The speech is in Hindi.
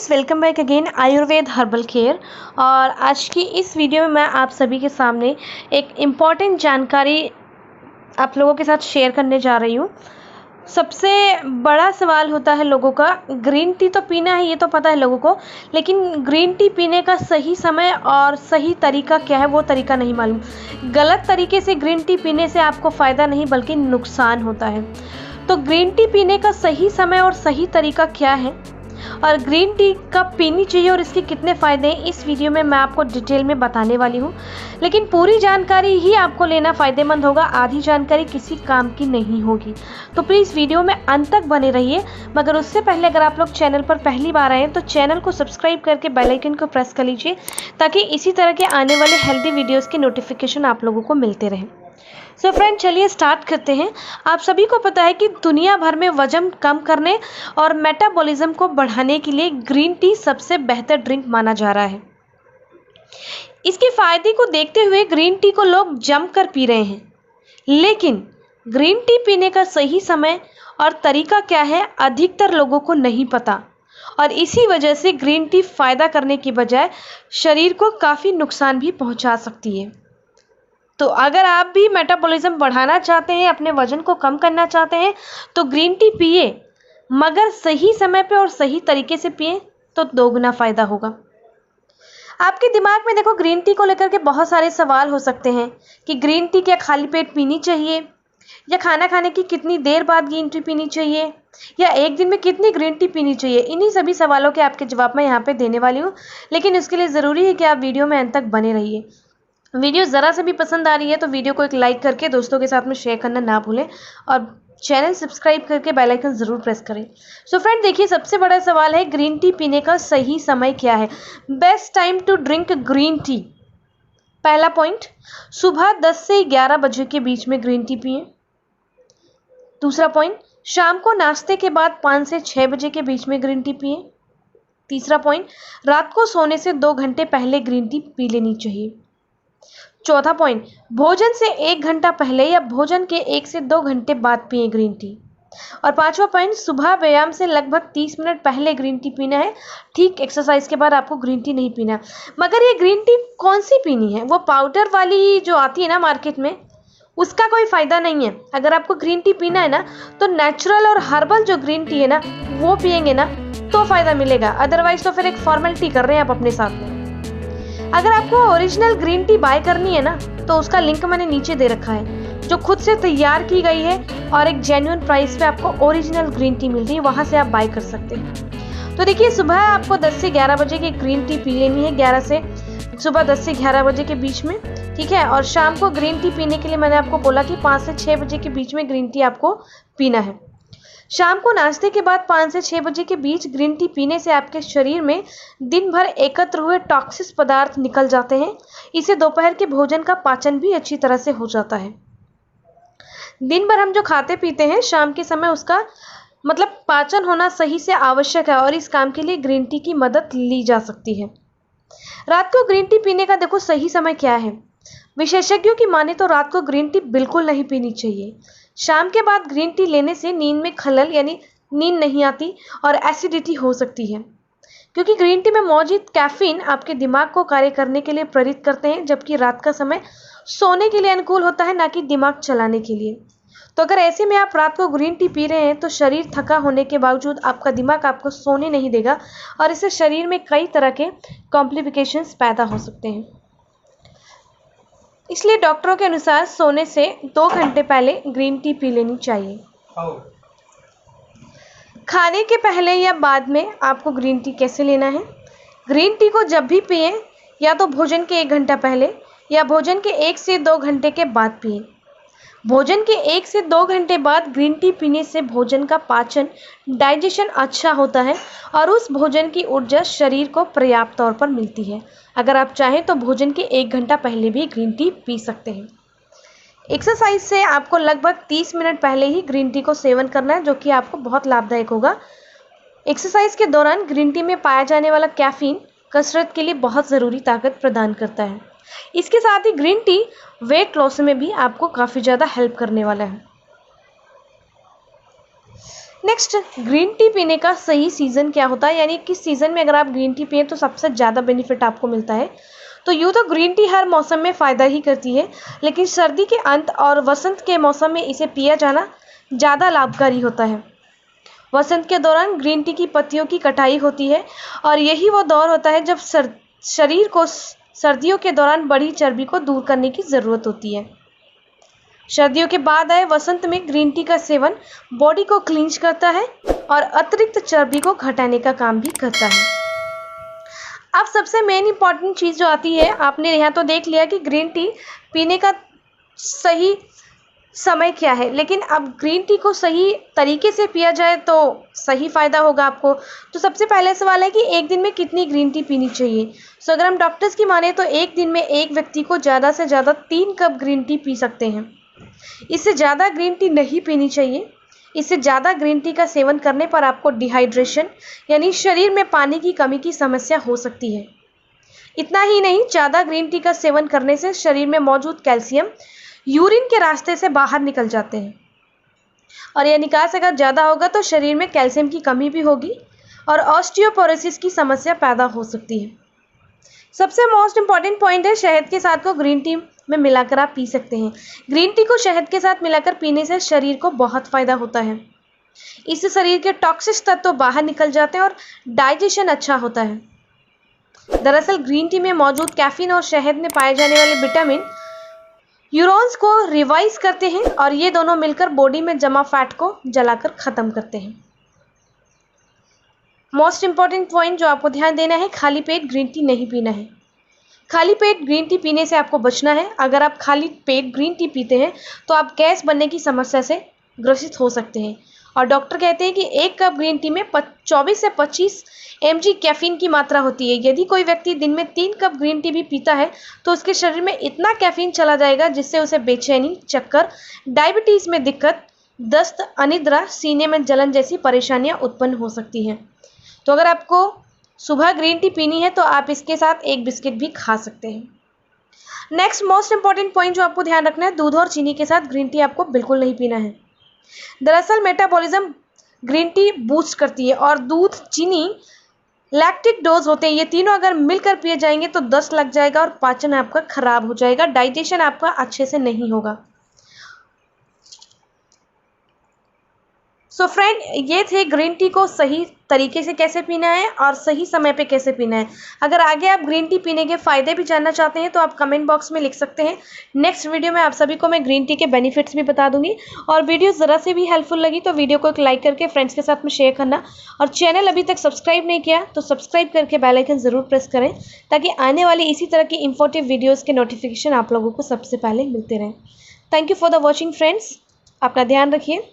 Friends, welcome back again Ayurveda herbal care. और आज की इस वीडियो में मैं आप सभी के सामने एक इम्पॉर्टेंट जानकारी आप लोगों के साथ शेयर करने जा रही हूँ। सबसे बड़ा सवाल होता है लोगों का, ग्रीन टी तो पीना है, ये तो पता है लोगों को, लेकिन ग्रीन टी पीने का सही समय और सही तरीका क्या है वो तरीका नहीं मालूम। गलत तरीके से ग्रीन टी पीने से आपको फ़ायदा नहीं बल्कि नुकसान होता है। तो ग्रीन टी पीने का सही समय और सही तरीका क्या है और ग्रीन टी कब पीनी चाहिए और इसके कितने फ़ायदे हैं, इस वीडियो में मैं आपको डिटेल में बताने वाली हूँ। लेकिन पूरी जानकारी ही आपको लेना फ़ायदेमंद होगा, आधी जानकारी किसी काम की नहीं होगी। तो प्लीज़ वीडियो में अंत तक बने रहिए। मगर उससे पहले अगर आप लोग चैनल पर पहली बार आए हैं तो चैनल को सब्सक्राइब करके बेल आइकन को प्रेस कर लीजिए ताकि इसी तरह के आने वाले हेल्दी वीडियोज़ की नोटिफिकेशन आप लोगों को मिलते रहें। सो फ्रेंड, चलिए स्टार्ट करते हैं। आप सभी को पता है कि दुनिया भर में वजन कम करने और मेटाबॉलिज्म को बढ़ाने के लिए ग्रीन टी सबसे बेहतर ड्रिंक माना जा रहा है। इसके फायदे को देखते हुए ग्रीन टी को लोग जमकर पी रहे हैं, लेकिन ग्रीन टी पीने का सही समय और तरीका क्या है अधिकतर लोगों को नहीं पता और इसी वजह से ग्रीन टी फ़ायदा करने की बजाय शरीर को काफ़ी नुकसान भी पहुंचा सकती है। तो अगर आप भी मेटाबॉलिज्म बढ़ाना चाहते हैं, अपने वजन को कम करना चाहते हैं तो ग्रीन टी पिए, मगर सही समय पे और सही तरीके से पिए तो दोगुना फ़ायदा होगा। आपके दिमाग में देखो, ग्रीन टी को लेकर के बहुत सारे सवाल हो सकते हैं कि ग्रीन टी क्या खाली पेट पीनी चाहिए, या खाना खाने की कितनी देर बाद ग्रीन टी पीनी चाहिए, या एक दिन में कितनी ग्रीन टी पीनी चाहिए। इन्हीं सभी सवालों के आपके जवाब मैं यहाँ पे देने वाली हूँ, लेकिन इसके लिए ज़रूरी है कि आप वीडियो में अंत तक बने रहिए। वीडियो ज़रा से भी पसंद आ रही है तो वीडियो को एक लाइक करके दोस्तों के साथ में शेयर करना ना भूलें और चैनल सब्सक्राइब करके बेल आइकन ज़रूर प्रेस करें। सो फ्रेंड, देखिए, सबसे बड़ा सवाल है ग्रीन टी पीने का सही समय क्या है। Best time to drink green tea. पहला पॉइंट, सुबह 10 से 11 बजे के बीच में ग्रीन टी पिए। दूसरा पॉइंट, शाम को नाश्ते के बाद 5 से 6 बजे के बीच में ग्रीन टी पिए। तीसरा पॉइंट, रात को सोने से 2 घंटे पहले ग्रीन टी पी लेनी चाहिए। चौथा पॉइंट, भोजन से 1 घंटा पहले या भोजन के 1 से 2 घंटे बाद पिए ग्रीन टी। और पांचवा पॉइंट, सुबह व्यायाम से लगभग 30 मिनट पहले ग्रीन टी पीना है। ठीक एक्सरसाइज के बाद आपको ग्रीन टी नहीं पीना। मगर ये ग्रीन टी कौन सी पीनी है, वो पाउडर वाली जो आती है ना मार्केट में, उसका कोई फ़ायदा नहीं है। अगर आपको ग्रीन टी पीना है ना तो नेचुरल और हर्बल जो ग्रीन टी है ना वो पियेंगे ना तो फ़ायदा मिलेगा, अदरवाइज तो फिर एक फॉर्मेलिटी कर रहे हैं आप अपने साथ में। अगर आपको ओरिजिनल ग्रीन टी बाय करनी है ना तो उसका लिंक मैंने नीचे दे रखा है, जो खुद से तैयार की गई है और एक जेन्युइन प्राइस पे आपको ओरिजिनल ग्रीन टी मिल रही है, वहाँ से आप बाय कर सकते हैं। तो देखिए, सुबह आपको 10 से 11 बजे की ग्रीन टी पी लेनी है, सुबह 10 से 11 बजे के बीच में, ठीक है। और शाम को ग्रीन टी पीने के लिए मैंने आपको बोला कि 5 से 6 बजे के बीच में ग्रीन टी आपको पीना है। शाम को नाश्ते के बाद 5 से 6 बजे के बीच ग्रीन टी पीने से आपके शरीर में दिन भर एकत्र हुए टॉक्सिक पदार्थ निकल जाते हैं। इससे दोपहर के भोजन का पाचन भी अच्छी तरह से हो जाता है। दिन भर हम जो खाते पीते हैं, शाम के समय उसका पाचन होना सही से आवश्यक है और इस काम के लिए ग्रीन टी की मदद ली जा सकती है। रात को ग्रीन टी पीने का देखो सही समय क्या है। विशेषज्ञों की माने तो रात को ग्रीन टी बिल्कुल नहीं पीनी चाहिए। शाम के बाद ग्रीन टी लेने से नींद में खलल यानी नींद नहीं आती और एसिडिटी हो सकती है, क्योंकि ग्रीन टी में मौजूद कैफीन आपके दिमाग को कार्य करने के लिए प्रेरित करते हैं, जबकि रात का समय सोने के लिए अनुकूल होता है, ना कि दिमाग चलाने के लिए। तो अगर ऐसे में आप रात को ग्रीन टी पी रहे हैं तो शरीर थका होने के बावजूद आपका दिमाग आपको सोने नहीं देगा और इससे शरीर में कई तरह के कॉम्प्लिकेशंस पैदा हो सकते हैं। इसलिए डॉक्टरों के अनुसार सोने से 2 घंटे पहले ग्रीन टी पी लेनी चाहिए। खाने के पहले या बाद में आपको ग्रीन टी कैसे लेना है। ग्रीन टी को जब भी पिए, या तो भोजन के 1 घंटा पहले या भोजन के 1 से 2 घंटे के बाद पिए। भोजन के 1 से 2 घंटे बाद ग्रीन टी पीने से भोजन का पाचन, डाइजेशन अच्छा होता है और उस भोजन की ऊर्जा शरीर को पर्याप्त तौर पर मिलती है। अगर आप चाहें तो भोजन के 1 घंटा पहले भी ग्रीन टी पी सकते हैं। एक्सरसाइज से आपको लगभग 30 मिनट पहले ही ग्रीन टी को सेवन करना है, जो कि आपको बहुत लाभदायक होगा। एक्सरसाइज के दौरान ग्रीन टी में पाया जाने वाला कैफीन कसरत के लिए बहुत ज़रूरी ताकत प्रदान करता है। इसके साथ ही ग्रीन टी वेट लॉस में भी आपको काफ़ी ज़्यादा हेल्प करने वाला है। नेक्स्ट, ग्रीन टी पीने का सही सीज़न क्या होता है, यानी किस सीज़न में अगर आप ग्रीन टी पिए तो सबसे ज़्यादा बेनिफिट आपको मिलता है। तो यूँ तो ग्रीन टी हर मौसम में फ़ायदा ही करती है, लेकिन सर्दी के अंत और वसंत के मौसम में इसे पिया जाना ज़्यादा लाभकारी होता है। वसंत के दौरान ग्रीन टी की पत्तियों की कटाई होती है और यही वो दौर होता है जब शरीर को सर्दियों के दौरान बढ़ी चर्बी को दूर करने की ज़रूरत होती है। सर्दियों के बाद आए वसंत में ग्रीन टी का सेवन बॉडी को क्लींज करता है और अतिरिक्त चर्बी को घटाने का काम भी करता है। अब सबसे मेन इंपॉर्टेंट चीज़ जो आती है, आपने यहाँ तो देख लिया कि ग्रीन टी पीने का सही समय क्या है, लेकिन अब ग्रीन टी को सही तरीके से पिया जाए तो सही फ़ायदा होगा आपको। तो सबसे पहले सवाल है कि एक दिन में कितनी ग्रीन टी पीनी चाहिए। सो अगर हम डॉक्टर्स की माने तो एक दिन में एक व्यक्ति को ज़्यादा से ज़्यादा 3 कप ग्रीन टी पी सकते हैं। इससे ज़्यादा ग्रीन टी नहीं पीनी चाहिए। इससे ज़्यादा ग्रीन टी का सेवन करने पर आपको डिहाइड्रेशन यानी शरीर में पानी की कमी की समस्या हो सकती है। इतना ही नहीं, ज़्यादा ग्रीन टी का सेवन करने से शरीर में मौजूद कैल्शियम यूरिन के रास्ते से बाहर निकल जाते हैं और यह निकास अगर ज़्यादा होगा तो शरीर में कैल्शियम की कमी भी होगी और ऑस्टियोपोरोसिस की समस्या पैदा हो सकती है। सबसे मोस्ट इम्पॉर्टेंट पॉइंट है, शहद के साथ को ग्रीन टी में मिलाकर आप पी सकते हैं। ग्रीन टी को शहद के साथ मिलाकर पीने से शरीर को बहुत फ़ायदा होता है। इससे शरीर के टॉक्सिक तत्व बाहर निकल जाते हैं और डाइजेशन अच्छा होता है। दरअसल ग्रीन टी में मौजूद कैफीन और शहद में पाए जाने वाले विटामिन न्यूरॉन्स को रिवाइज करते हैं और ये दोनों मिलकर बॉडी में जमा फैट को जलाकर ख़त्म करते हैं। मोस्ट इम्पॉर्टेंट पॉइंट जो आपको ध्यान देना है, खाली पेट ग्रीन टी नहीं पीना है। खाली पेट ग्रीन टी पीने से आपको बचना है। अगर आप खाली पेट ग्रीन टी पीते हैं तो आप गैस बनने की समस्या से ग्रसित हो सकते हैं और डॉक्टर कहते हैं कि 1 कप ग्रीन टी में 24 से 25 mg कैफीन की मात्रा होती है। यदि कोई व्यक्ति दिन में 3 कप ग्रीन टी भी पीता है तो उसके शरीर में इतना कैफीन चला जाएगा जिससे उसे बेचैनी, चक्कर, डायबिटीज़ में दिक्कत, दस्त, अनिद्रा, सीने में जलन जैसी परेशानियां उत्पन्न हो सकती हैं। तो अगर आपको सुबह ग्रीन टी पीनी है तो आप इसके साथ एक बिस्किट भी खा सकते हैं। नेक्स्ट मोस्ट इंपॉर्टेंट पॉइंट जो आपको ध्यान रखना है, दूध और चीनी के साथ ग्रीन टी आपको बिल्कुल नहीं पीना है। दरअसल मेटाबॉलिज्म ग्रीन टी बूस्ट करती है और दूध, चीनी, लैक्टिक डोज होते हैं, ये तीनों अगर मिलकर पिए जाएंगे तो दस्त लग जाएगा और पाचन आपका खराब हो जाएगा, डाइजेशन आपका अच्छे से नहीं होगा। सो फ्रेंड, ये थे ग्रीन टी को सही तरीके से कैसे पीना है और सही समय पे कैसे पीना है। अगर आगे आप ग्रीन टी पीने के फ़ायदे भी जानना चाहते हैं तो आप कमेंट बॉक्स में लिख सकते हैं। नेक्स्ट वीडियो में आप सभी को मैं ग्रीन टी के बेनिफिट्स भी बता दूंगी और वीडियो ज़रा से भी हेल्पफुल लगी तो वीडियो को एक लाइक करके फ्रेंड्स के साथ में शेयर करना और चैनल अभी तक सब्सक्राइब नहीं किया तो सब्सक्राइब करके बेल आइकन ज़रूर प्रेस करें ताकि आने वाली इसी तरह की इंफॉर्मेटिव वीडियोज़ के नोटिफिकेशन आप लोगों को सबसे पहले मिलते रहें। Thank you for the watching friends. अपना ध्यान रखिए।